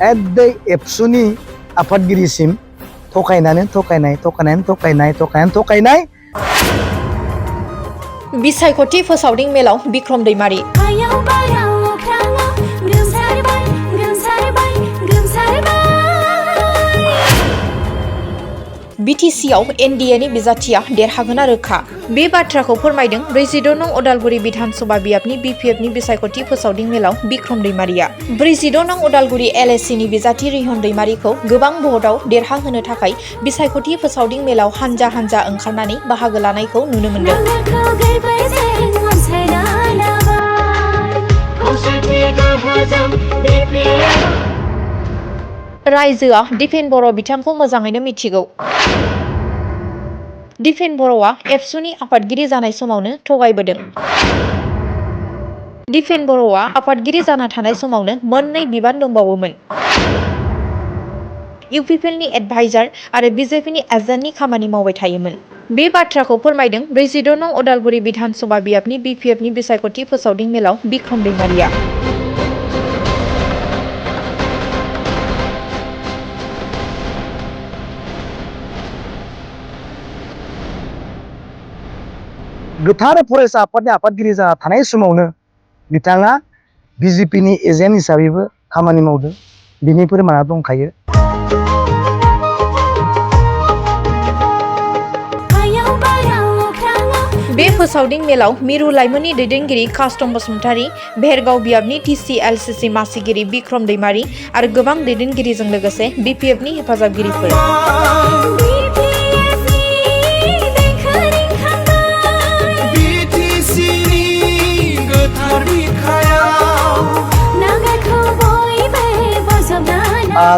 एद्दै एबसुनि आफादगिरिसिम थकायनाय बिसायख'थि फोसावदिं मेलाव बिक्रम दैमारि बिटिसिआव एनडिएनि बिजाथिया देरहागोना रोखा बे बाथ्राखौ फोरमायदों 46 नं उदालगुरि बिधानसभा बियाबनि बिपिएफनि बिसायख'थि फोसावदिं मेलाव बिक्रम दैमारिया 46 नं उदालगुरि एलएससिनि बिजाथि रिहन दैमारिखौ गोबां भटआव देरहाहोनो थाखाय बिसायख'थि फोसावदिं मेलाव हानजा हानजा ओंखारनानै बाहागो लानायखौ नुनो मोन्दों। रायजोआ दिपेन बर' बिथांखौ मोजाङैनो मिथिगौ। दिपेन बर'आ एबसुनि आफादगिरि जानाय समावनो थगायबोदों। दिपेन बर'आ आफादगिरि जाना थानाय समावनो मोननै बिबान दंबावोमोन। इउपिपिएलनि एडभाइजार आरो बिजेपिनि एजेन्टनि खामानि मावबाय थायोमोन। बे बाथ्राखौ फोरमायदों 46 नं उदालगुरि बिधानसभा बियाबनि बिपिएफनि बिसायख'थि फोसावदिं मेलाव बिक्रम दैमारिया। गोथार फरायसा आफादनि आफादगिरि जाना थानाय समावनो बिथाङा बिजेपिनि एजेन्ट हिसाबैबो खामानि मावदों। बिनि फोरमाना दंखायो। बे फोसावदिं मेलाव मिरु लाइमोननि दैदेनगिरि कास्टम बसुमतारी, भेरगाव बियाबनि टिसिएलसिसि मासिगिरि बिक्रम दैमारि आरो गोबां दैदेनगिरिजों लोगोसे बिपिएफनि हेफाजाबगिरिफोर।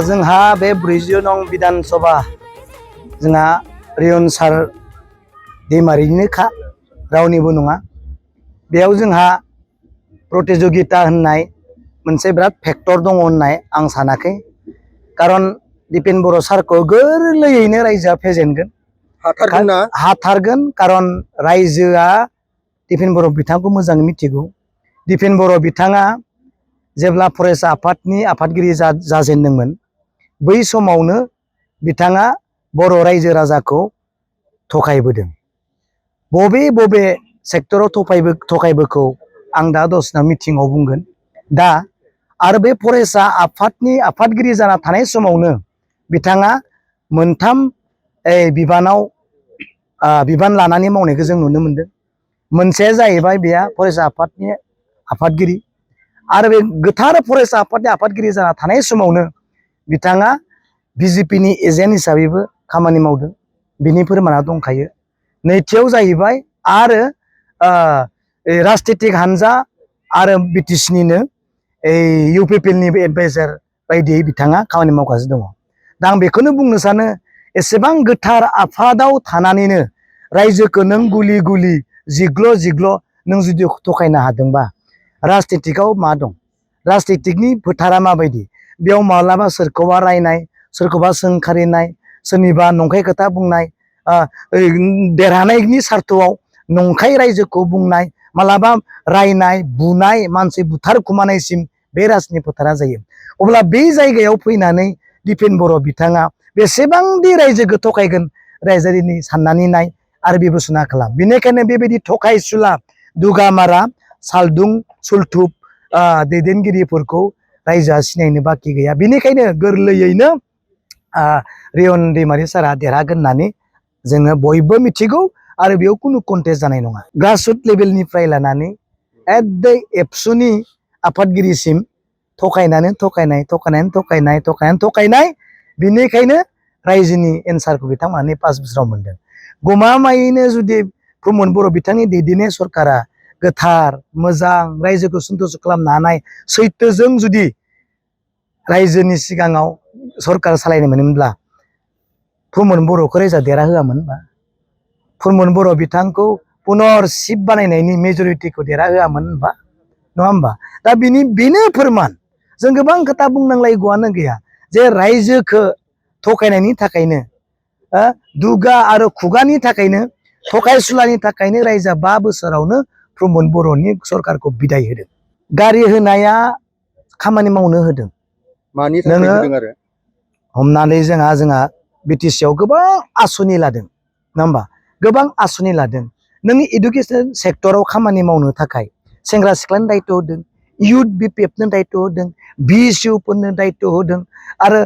जोंहा बे 46 नं बिधानसभा जोंहा रिहन सार दैमारिनिनोखा रावनिबो नङा। बेयाव जोंहा प्रतिजगिता होननाय मोनसे बिराद फेक्टर दङ होननाय आं सानाखै। कारन दिपेन बर' सारखौ गोरलैयैनो रायजोआ फेजेनगोन हाथारगोन। कारन रायजोआ दिपेन बर' बिथांखौ मोजाङै मिथिगौ। दिपेन बर' बिथाङा जेब्ला फरायसा आफादनि आफादगिरि जाजेनदोंमोन बै समावनो बिथाङा बर' रायजो राजाखौ थगायबोदों। बबे सेक्टराव थगायबोखौ आं दा दसेनो मिटिङाव बुंगोन। दा आरो बे फरायसा आफादनि आफादगिरि जाना थानाय समावनो बिथाङा मोनथाम बिबान लानानै मावनायखौ जों नुनो मोनदों। मोनसेया जाहैबाय बेया फरायसा आफादनि आफादगिरि आरो बे गोथार फरायसा आफादनि आफादगिरि जाना थानाय समावनो बिथाङा बिजेपिनि एजेन्ट हिसाबैबो खामानि मावदों। बिनि फोरमाना दंखायो। नैथियाव जाहैबाय आरो राजनितिक हानजा आरो बिटिसिनिनो इउपिपिएलनिबो एडभाइजार बायदियै बिथाङा खामानि मावगासिनो दङ। दा आं बेखौनो बुंनो सानो एसेबां गोथार आफादाव थानानैनो रायजोखौ नों गुलि जिग्ल' नों जुदि थगायनो हादोंबा राजनितिकआव मा दं? राजनितिकनि फोथारा माबायदि? बेयाव माब्लाबा सोरखौबा रायनाय, सोरखौबा सोंखारिनाय, सोरनिबा नंखाय खोथा बुंनाय, देरहानायनि सार्थआव नंखाय रायजोखौ बुंनाय, मालाबा रायनाय बुनाय, मानसि बुथारखुमानायसिम बे राजनि फोथारा जायो। अब्ला बे जायगायाव फैनानै दिपेन बर' बिथाङा बेसेबांदि रायजोखौ थगायगोन रायजोनि साननानै नाय आरो बिबसना खालाम। बेनिखायनो बेबायदि थगायसुला दुगामारा सालदुं सुलथुब दैदेनगिरिफोरखौ रायजोआ सिनायनो बाखि गैया। बेनिखायनो गोरलैयैनो रिहन दैमारि सारा देरहागोन होननानै जोङो बयबो मिथिगौ आरो बेयाव खुनु कन्टेस्ट जानाय नङा। ग्रासरुट लेभेलनिफ्राय लानानै एद्दै एबसुनि आफादगिरिसिम थगायनाय बिनिखायनो रायजोनि एन्सारखौ बिथांमोनहा 5 बोसोराव मोनदों। गमामायैनो जुदि प्रमद बर' बिथांनि दैदेननाय सरकारा गोथार मोजां रायजोखौ सन्थुस खालामनो हानाय सैथोजों जुदि रायजोनि सिगाङाव सरकार सालायनो मोनोमोनब्ला प्रमद बर'खौ रायजोआ देरहाहोआमोनबा, प्रमद बर' बिथांखौ पुनर चिफ बानायनायनि मेजरिटिखौ देरहाहोआमोन होनबा, नङा होमबा? दा बेनो फोरमान। जों गोबां खोथा बुंनांलायगौआनो गैया जे रायजोखौ थगायनायनि थाखायनो दुगा आरो खुगानि थाखायनो थगायसुलानि थाखायनो रायजोआ 5 बोसोरावनो प्रमद बर'नि सरकारखौ बिदाय होदों। गारि होनाया खामानि मावनो होदों। मानि थाखाय नोङो होदों आरो हमनानै जोंहा BTC आव गोबां आसनि लादों नङा होमबा गोबां आसनि लादों नोंनि इडुकेसन सेक्टराव खामानि मावनो थाखाय सेंग्रा सिख्लानि दायित्व होदों इयुथ BPF नो दायित्व होदों VSU फोरनो दायित्व होदों आरो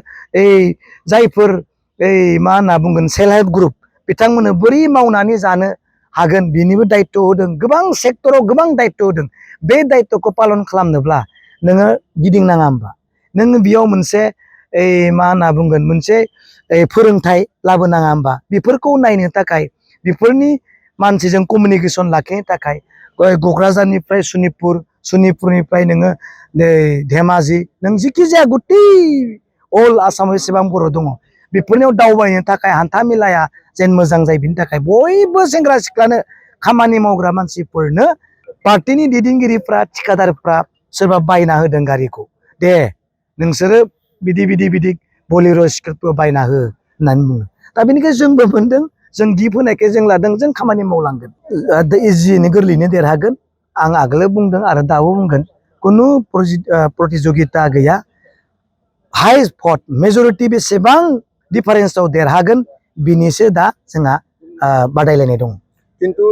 जायफोर मा होनना बुंगोन सेल्फ हेल्प ग्रुप बिथांमोननो बोरै मावनानै जानो हागोन बिनिबो दायित्व होदों गोबां सेक्टराव गोबां दायित्व होदों बे दायित्वखौ पालन खालामनोब्ला नोङो गिदिंनाङा होमबा नोङो बेयाव मोनसे मा होनना बुंगोन मोनसे फोरोंथाइ लाबोनाङा होमबा बेफोरखौ नायनो थाखाय बेफोरनि मानसिजों कमिउनिकेसन लाखिनो थाखाय क'क्राझारनिफ्राय सनितपुरनिफ्राय नोङो धेमाजि नों जिखि जाया गुटै अल आसामाव एसेबां बर' दङ बेफोरनियाव दावबायनो थाखाय हान्था मेलाया जेन मोजां जायो बिनि थाखाय बयबो सेंग्रा सिख्लानो खामानि मावग्रा मानसिफोरनो पार्टिनि दैदेनगिरिफ्रा थिखादारफ्रा सोरबा बायना होदों गारिखौ दे नोंसोरो बिदि बलेर' स्कर्पिय बायना हो होननानै बुङो दा बेनिखायनो जोंबो मोनदों जों गिफ्ट होनायखाय जों लादों जों खामानि मावलांगोन इजियैनो गोरलैयैनो देरहागोन आं आगोलो बुंदों आरो दाबो बुंगोन खुनु प्रतिजगिता गैया हाइ भट मेजरिटि बेसेबां डिफारेन्सआव देरहागोन बिनिसो दा जोंहा बादायलायनाय दं खिन्थु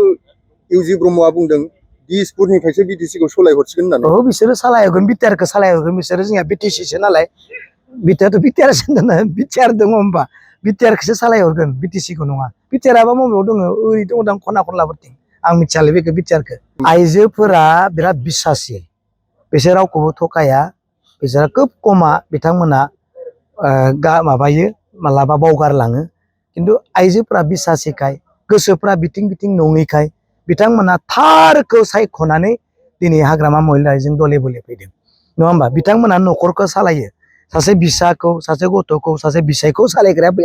इउजि ब्रह्मआ बुंदों दिसपुरनिफ्रायसो BTC खौ सालायहरसिगोन होननानै औ बिसोरो सालायहरगोन बिटिआरखौ सालायहरगोन बिसोरो जोंहा BTCसो नालाय बिटिआर दङ होमबा बिटिआरखौसो सालायहरगोन BTC खौ नङा बिटिआराबा बबेयाव दङ ओरै दङ दां खना खनलाफोरथिं आं मिथियालै बेखौ बिटिआरखौ आइजोफोरा बिराद बिसासि बिसोर रावखौबो थगाया बिसोरा खोब खमा बिथांमोना माबायो मालाबा बावगारलाङो खिन्थु आइजोफोरा बिसासिखाय गोसोफ्रा बिथिं नङैखाय बिथांमोना थारखौ सायख'नानै दिनै हाग्रामा महिलारिजों गले गले फैदों नङा होमबा बिथांमोना न'खरखौ सालायो सासे बिसाखौ सासे गथ'खौ सासे बिसायखौ सालायग्राया बै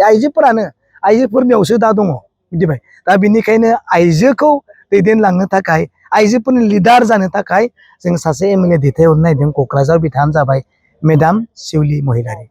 आइजोफोरनियावसो दा दङ मिथिबाय दा बिनिखायनो आइजोखौ दैदेनलांनो थाखाय आइजोफोरनि लिडार जानो थाखाय जों सासे MLA दैथायहरनो नागिरदों क'क्राझार बिथाङानो जाबाय मेडाम शिउलि महिलारि